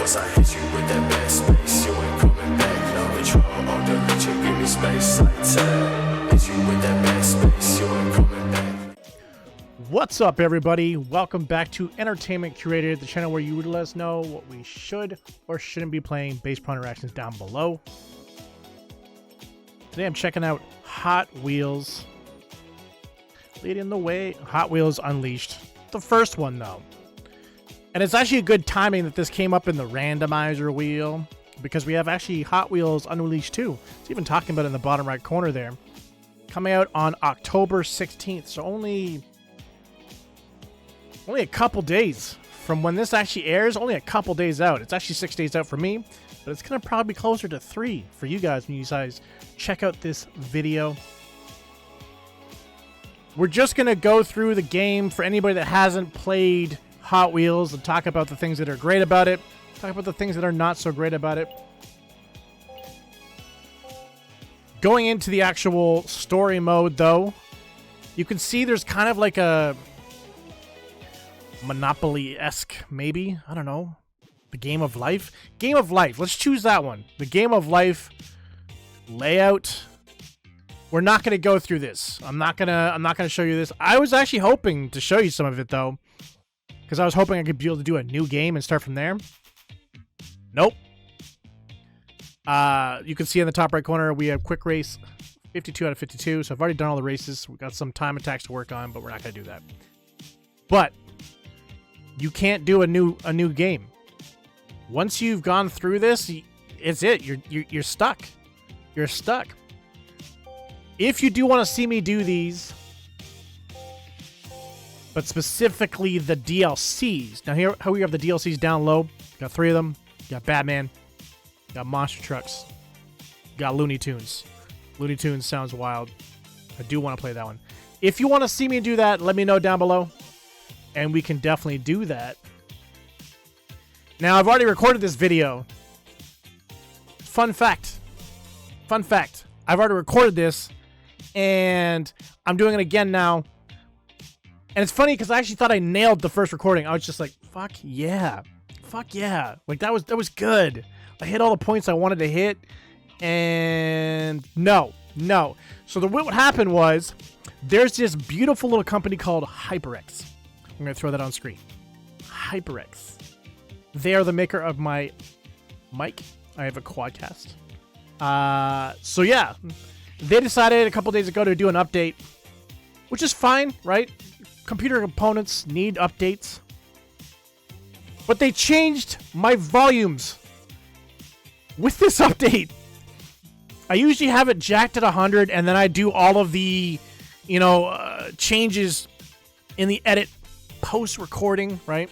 Once I hit you with that bad space, you ain't coming back. No control, on the leech, you give me space. Like time, hit you with that bad space, you ain't coming back. What's up, everybody? Welcome back to Entertainment Curated, the channel where you would let us know what we should or shouldn't be playing based upon interactions down below. Today I'm checking out Hot Wheels. Leading the way, Hot Wheels Unleashed. The first one, though. And it's actually a good timing that this came up in the randomizer wheel, because we have actually Hot Wheels Unleashed 2. It's even talking about it in the bottom right corner there. Coming out on October 16th, so only a couple days from when this actually airs. Only a couple days out. It's actually 6 days out for me, but it's going to probably be closer to 3 for you guys when you guys check out this video. We're just going to go through the game for anybody that hasn't played Hot Wheels and talk about the things that are great about it, talk about the things that are not so great about it. Going into the actual story mode, though, you can see there's kind of like a Monopoly-esque, maybe, I don't know, the Game of Life. Game of Life, let's choose that one. The Game of Life layout. We're not going to go through this. I'm not gonna show you this. I was actually hoping to show you some of it, though, because I was hoping I could be able to do a new game and start from there. Nope. You can see in the top right corner we have quick race, 52 out of 52. So I've already done all the races. We've got some time attacks to work on, but we're not going to do that. But you can't do a new game. Once you've gone through this, it's it. You're stuck. You're stuck. If you do want to see me do these, but specifically the DLCs. Now here we have the DLCs down low. Got 3 of them. Got Batman. Got Monster Trucks. Got Looney Tunes. Looney Tunes sounds wild. I do want to play that one. If you want to see me do that, let me know down below, and we can definitely do that. Now, I've already recorded this video. Fun fact. Fun fact. I've already recorded this, and I'm doing it again now. And it's funny because I actually thought I nailed the first recording. I was just like, fuck yeah. Fuck yeah. Like, that was good. I hit all the points I wanted to hit, and no. So what happened was, there's this beautiful little company called HyperX. I'm going to throw that on screen. HyperX. They are the maker of my mic. I have a Quadcast. So yeah, they decided a couple days ago to do an update, which is fine, right? Computer components need updates. But they changed my volumes with this update. I usually have it jacked at 100, and then I do all of the, changes in the edit post-recording, right?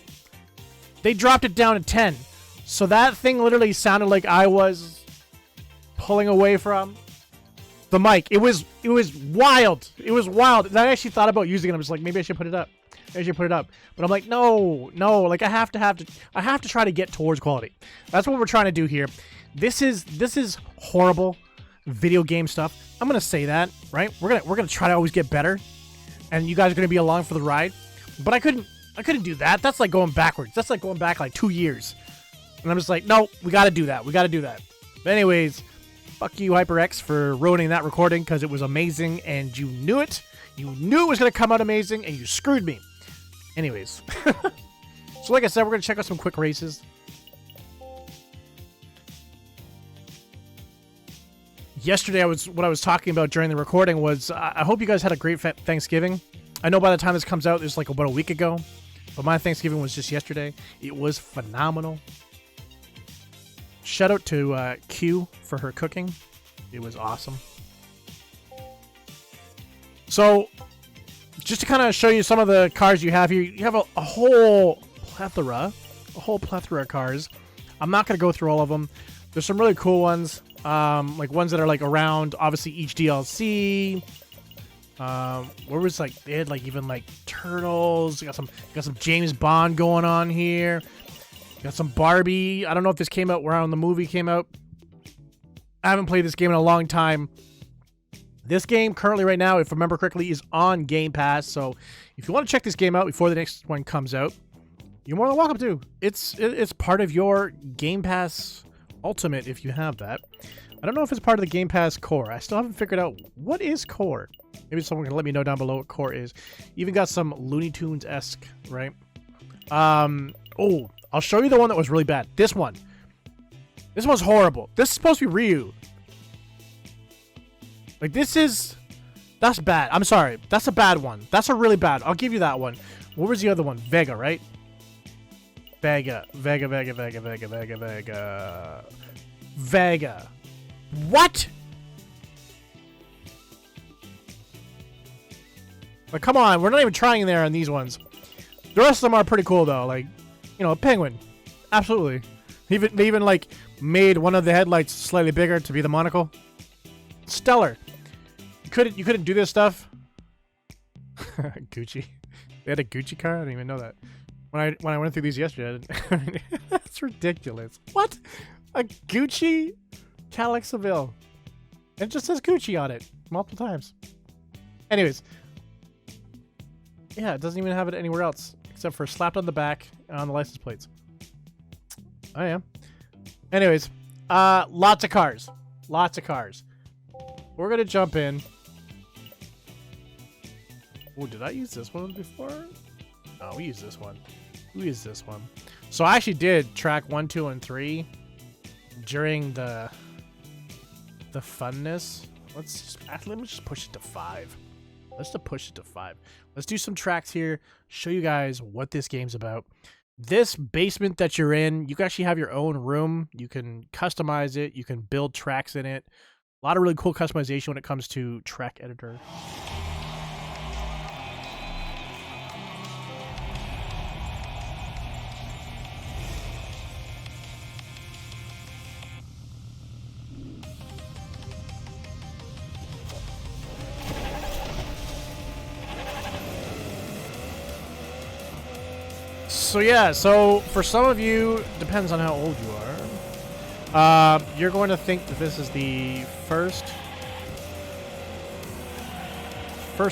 They dropped it down to 10. So that thing literally sounded like I was pulling away from the mic. It was wild. It was wild. And I actually thought about using it. I was like, maybe I should put it up. But I'm like, no. Like I have to try to get towards quality. That's what we're trying to do here. This is horrible video game stuff. I'm gonna say that, right? We're gonna try to always get better, and you guys are gonna be along for the ride. But I couldn't do that. That's like going backwards. That's like going back like 2 years. And I'm just like, no, we got to do that. But anyways, fuck you, HyperX, for ruining that recording, because it was amazing, and you knew it. You knew it was going to come out amazing, and you screwed me. Anyways. So like I said, we're going to check out some quick races. Yesterday, what I was talking about during the recording was, I hope you guys had a great Thanksgiving. I know by the time this comes out, it's like about a week ago. But my Thanksgiving was just yesterday. It was phenomenal. Shout out to Q for her cooking. It was awesome. So, just to kind of show you some of the cars you have here, you have a whole plethora of cars. I'm not going to go through all of them. There's some really cool ones, like ones that are like around, obviously, each DLC. Where was like they had like even like turtles. Got some James Bond going on here. Got some Barbie. I don't know if this came out around the movie came out. I haven't played this game in a long time. This game currently right now, if I remember correctly, is on Game Pass. So if you want to check this game out before the next one comes out, you're more than welcome to. It's part of your Game Pass Ultimate if you have that. I don't know if it's part of the Game Pass Core. I still haven't figured out what is Core. Maybe someone can let me know down below what Core is. Even got some Looney Tunes-esque, right? Oh, I'll show you the one that was really bad. This one. This one's horrible. This is supposed to be Ryu. Like, that's bad. I'm sorry. That's a bad one. That's a really bad. I'll give you that one. What was the other one? Vega, right? Vega. What? Like, come on. We're not even trying there on these ones. The rest of them are pretty cool, though. Like, you know, Penguin. Absolutely. They even, like, made one of the headlights slightly bigger to be the monocle. Stellar. You couldn't do this stuff. Gucci. They had a Gucci car? I didn't even know that. When I went through these yesterday, that's ridiculous. What? A Gucci Cadillac Seville. It just says Gucci on it multiple times. Anyways. Yeah, it doesn't even have it anywhere else except for slapped on the back and on the license plates. Oh yeah. Anyways, lots of cars. Lots of cars. We're gonna jump in. Oh, did I use this one before? No, we used this one. We used this one. So I actually did track 1, 2, and 3 during the funness. Let me just push it to 5. Let's just push it to 5. Let's do some tracks here. Show you guys what this game's about. This basement that you're in, you can actually have your own room. You can customize it. You can build tracks in it. A lot of really cool customization when it comes to track editor. So yeah, so for some of you, depends on how old you are, you're going to think that this is the first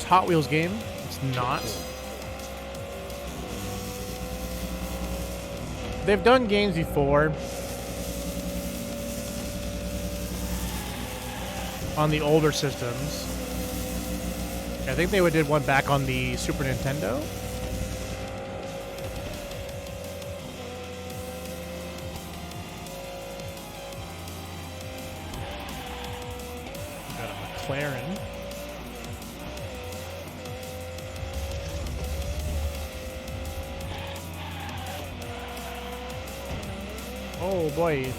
Hot Wheels game. It's not. They've done games before on the older systems. I think they did one back on the Super Nintendo. McLaren. Oh boy.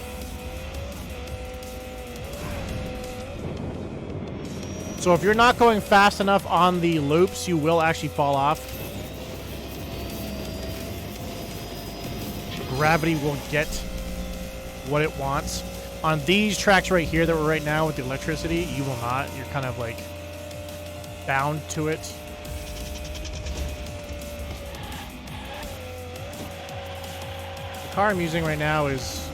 So if you're not going fast enough on the loops, you will actually fall off. Gravity won't get what it wants. On these tracks right here that we're right now with the electricity, you will not. You're kind of like bound to it. The car I'm using right now is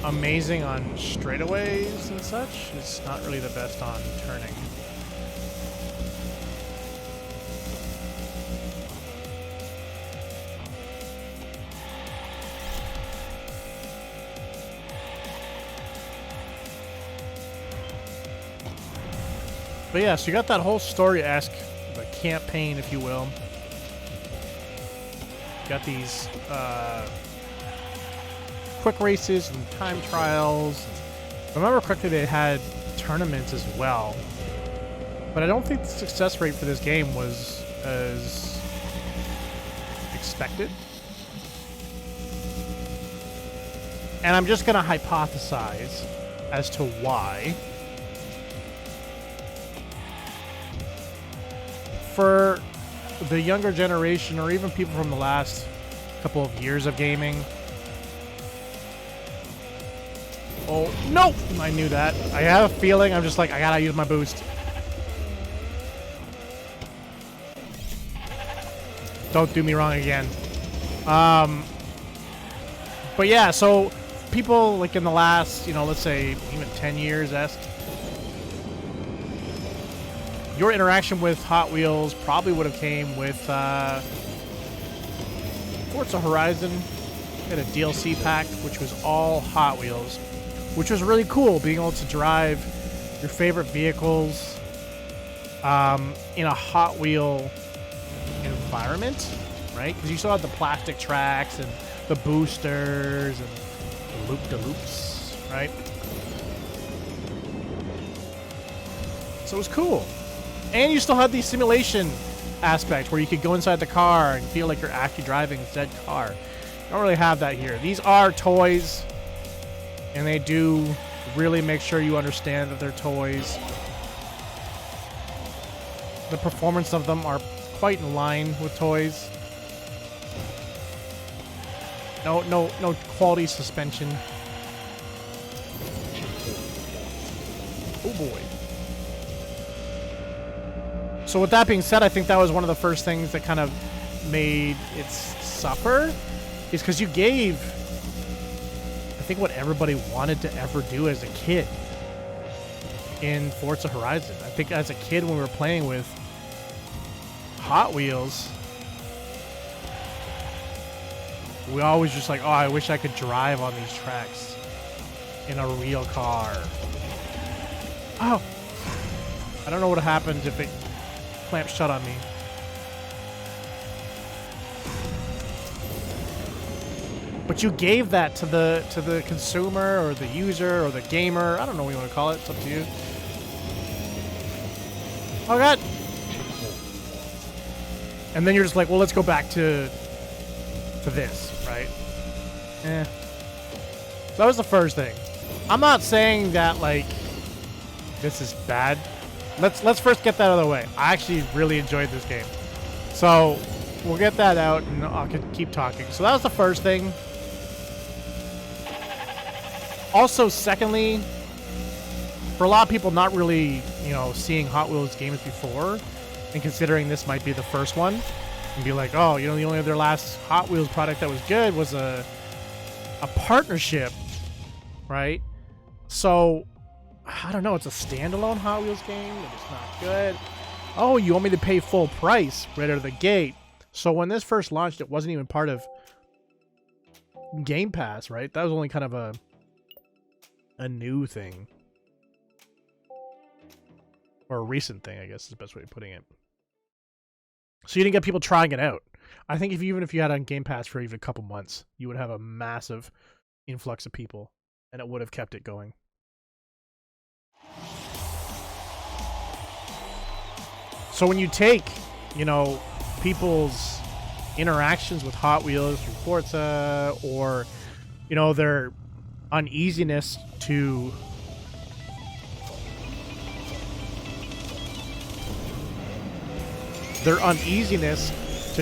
amazing on straightaways and such. It's not really the best on turning. But yeah, so you got that whole story-esque, the campaign, if you will. You got these quick races and time trials. If I remember correctly, they had tournaments as well. But I don't think the success rate for this game was as expected. And I'm just going to hypothesize as to why. For the younger generation, or even people from the last couple of years of gaming. Oh, no! I knew that. I have a feeling. I'm just like, I gotta use my boost. Don't do me wrong again. But yeah, so people like in the last, let's say even 10 years, your interaction with Hot Wheels probably would have came with Forza Horizon had a DLC pack, which was all Hot Wheels, which was really cool, being able to drive your favorite vehicles in a Hot Wheel environment, right? Because you still had the plastic tracks and the boosters and the loop-de-loops, right? So it was cool. And you still had the simulation aspect where you could go inside the car and feel like you're actually driving a said car. You don't really have that here. These are toys, and they do really make sure you understand that they're toys. The performance of them are quite in line with toys. No quality suspension. Oh boy. So with that being said, I think that was one of the first things that kind of made it suffer, is because you gave, I think, what everybody wanted to ever do as a kid in Forza Horizon. I think as a kid when we were playing with Hot Wheels, we always just like, oh, I wish I could drive on these tracks in a real car. Oh, I don't know what happens if it clamps shut on me. But you gave that to the consumer or the user or the gamer. I don't know what you want to call it. It's up to you. Oh God. And then you're just like, well, let's go back to this, right? So that was the first thing. I'm not saying that like this is bad. Let's first get that out of the way. I actually really enjoyed this game. So we'll get that out and I can keep talking. So that was the first thing. Also, secondly, for a lot of people not really, seeing Hot Wheels games before and considering this might be the first one and be like, oh, the only other last Hot Wheels product that was good was a partnership, right? So I don't know, it's a standalone Hot Wheels game, and it's not good. Oh, you want me to pay full price right out of the gate. So when this first launched, it wasn't even part of Game Pass, right? That was only kind of a new thing. Or a recent thing, I guess is the best way of putting it. So you didn't get people trying it out. I think even if you had it on Game Pass for even a couple months, you would have a massive influx of people, and it would have kept it going. So when you take, people's interactions with Hot Wheels through Forza, or, their uneasiness to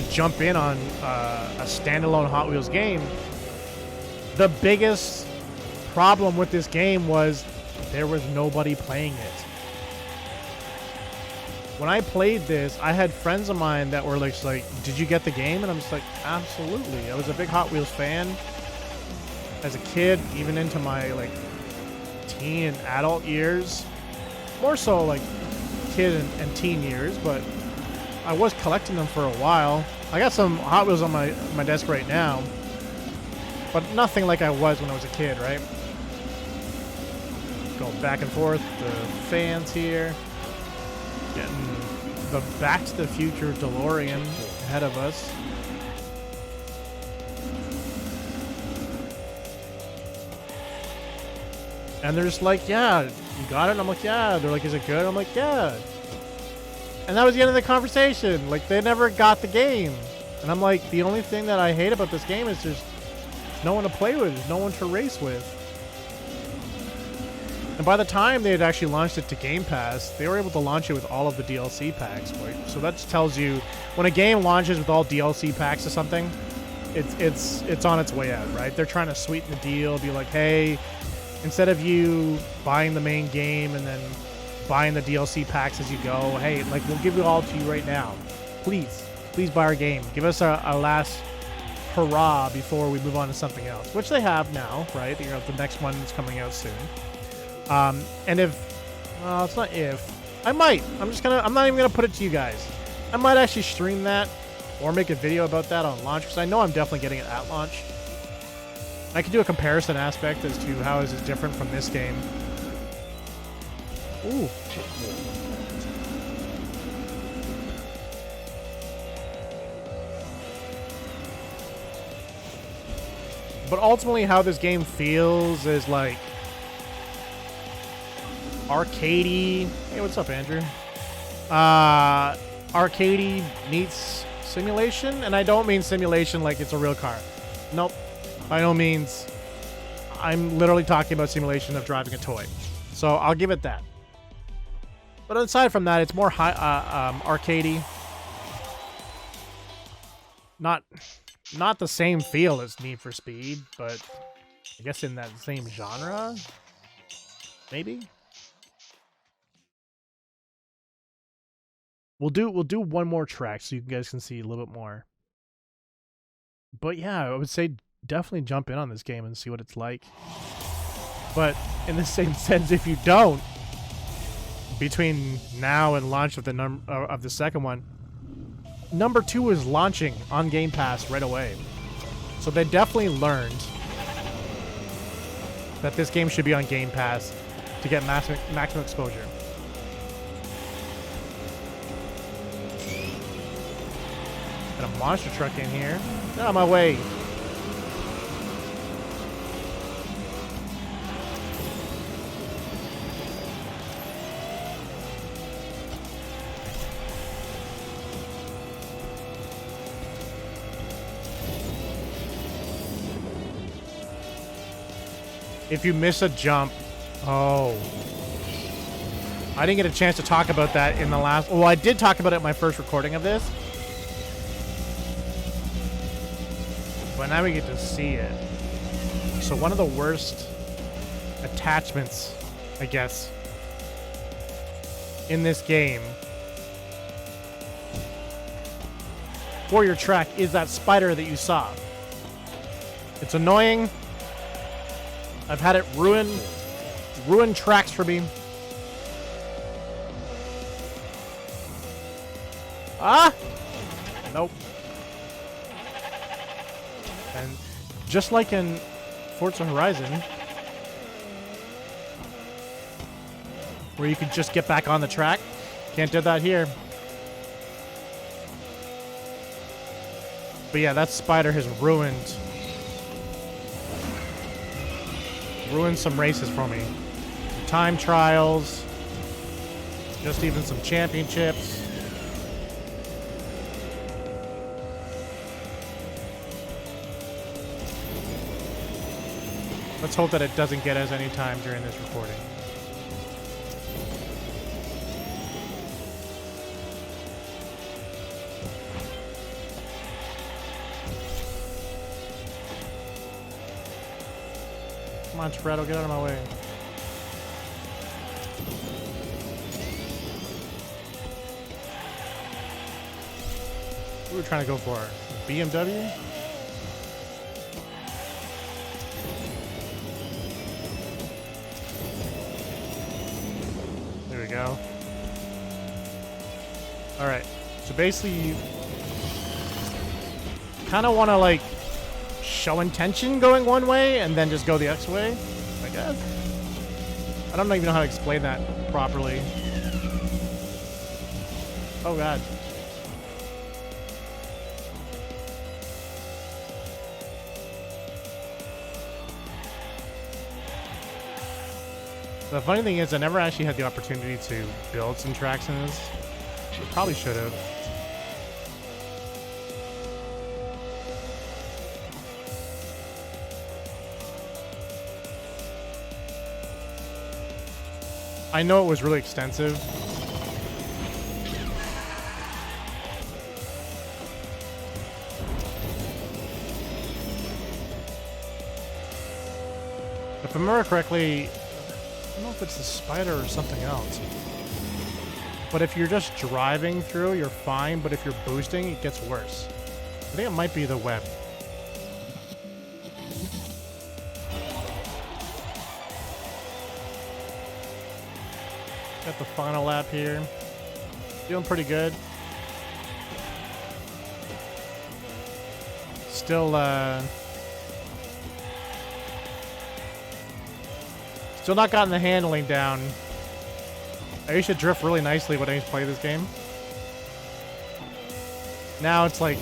jump in on a standalone Hot Wheels game, the biggest problem with this game was there was nobody playing it. When I played this, I had friends of mine that were like, did you get the game? And I'm just like, absolutely. I was a big Hot Wheels fan as a kid, even into my teen and adult years. More so kid and teen years, but I was collecting them for a while. I got some Hot Wheels on my desk right now, but nothing like I was when I was a kid, right? Going back and forth, the fans here. Getting the Back to the Future DeLorean ahead of us. And they're just like, yeah, you got it? And I'm like, yeah. They're like, is it good? I'm like, yeah. And that was the end of the conversation. They never got the game. And I'm like, the only thing that I hate about this game is there's no one to play with. There's no one to race with. And by the time they had actually launched it to Game Pass, they were able to launch it with all of the DLC packs. Right? So that just tells you, when a game launches with all DLC packs or something, it's on its way out, right? They're trying to sweeten the deal, be like, hey, instead of you buying the main game and then buying the DLC packs as you go, hey, we'll give it all to you right now. Please buy our game. Give us a last hurrah before we move on to something else, which they have now, right? The next one is coming out soon. And it's not if. I might. I'm not even gonna put it to you guys. I might actually stream that or make a video about that on launch, because I know I'm definitely getting it at launch. I could do a comparison aspect as to how is it different from this game. Ooh. But ultimately how this game feels is like arcadey. Hey, what's up, Andrew? Arcadey meets simulation, and I don't mean simulation like it's a real car. Nope. By no means. I'm literally talking about simulation of driving a toy. So I'll give it that. But aside from that, it's more arcadey. Not the same feel as Need for Speed, but I guess in that same genre, maybe. We'll do one more track so you guys can see a little bit more. But yeah, I would say definitely jump in on this game and see what it's like. But in the same sense, if you don't, between now and launch of the second one, number 2 is launching on Game Pass right away. So they definitely learned that this game should be on Game Pass to get maximum exposure. Got a monster truck in here. Get out of my way. If you miss a jump, oh. I didn't get a chance to talk about that in the last... Well, I did talk about it in my first recording of this. But now we get to see it. So one of the worst attachments, I guess, in this game for your track is that spider that you saw. It's annoying. I've had it ruin tracks for me. Ah! Nope. And just like in Forza Horizon, where you could just get back on the track, can't do that here. But yeah, that spider has ruined some races for me. Time trials, just even some championships. Let's hope that it doesn't get us any time during this recording. Come on, Toretto, get out of my way. What are we trying to go for? BMW? There we go. Alright, so basically you kind of want to like show intention going one way and then just go the X way, I guess. I don't even know how to explain that properly. Oh god. The funny thing is I never actually had the opportunity to build some tracks in this. I probably should have. I know it was really extensive. If I remember correctly, I don't know if it's the spider or something else. But if you're just driving through, you're fine. But if you're boosting, it gets worse. I think it might be the web. Got the final lap here. Feeling pretty good. Still not gotten the handling down. I used to drift really nicely when I used to play this game. Now it's like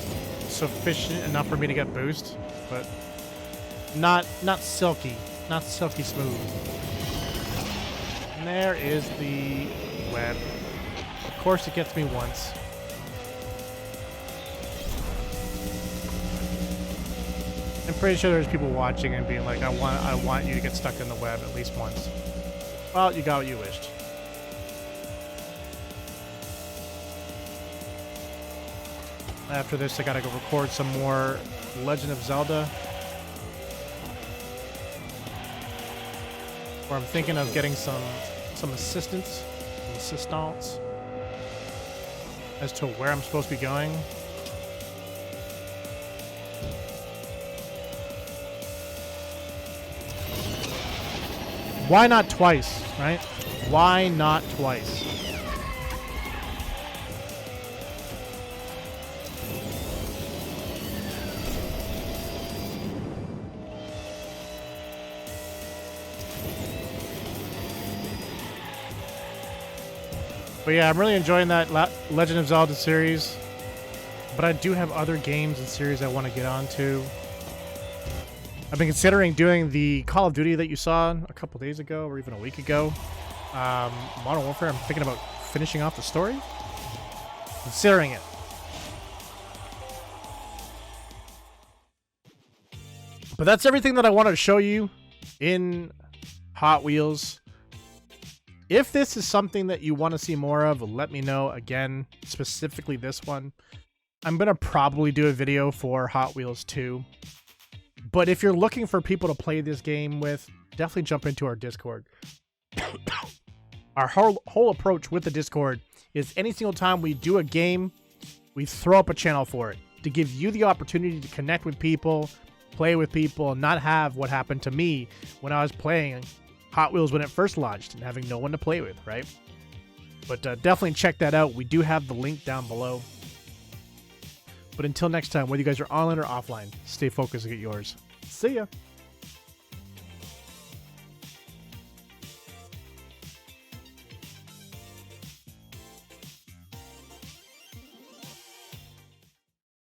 sufficient enough for me to get boost, but not silky smooth. And there is the web. Of course it gets me once. I'm pretty sure there's people watching and being like, I want you to get stuck in the web at least once. Well, you got what you wished. After this, I gotta go record some more Legend of Zelda. Where I'm thinking of getting some assistance as to where I'm supposed to be going. Why not twice, right? Why not twice? But yeah, I'm really enjoying that Legend of Zelda series. But I do have other games and series I want to get onto. I've been considering doing the Call of Duty that you saw a couple days ago or even a week ago. Modern Warfare, I'm thinking about finishing off the story. Considering it. But that's everything that I wanted to show you in Hot Wheels. If this is something that you want to see more of, let me know. Again, specifically this one. I'm going to probably do a video for Hot Wheels 2. But if you're looking for people to play this game with, definitely jump into our Discord. Our whole approach with the Discord is any single time we do a game, we throw up a channel for it to give you the opportunity to connect with people, play with people, and not have what happened to me when I was playing Hot Wheels when it first launched and having no one to play with, right? But definitely check that out. We do have the link down below. But until next time, whether you guys are online or offline, stay focused and get yours. See ya.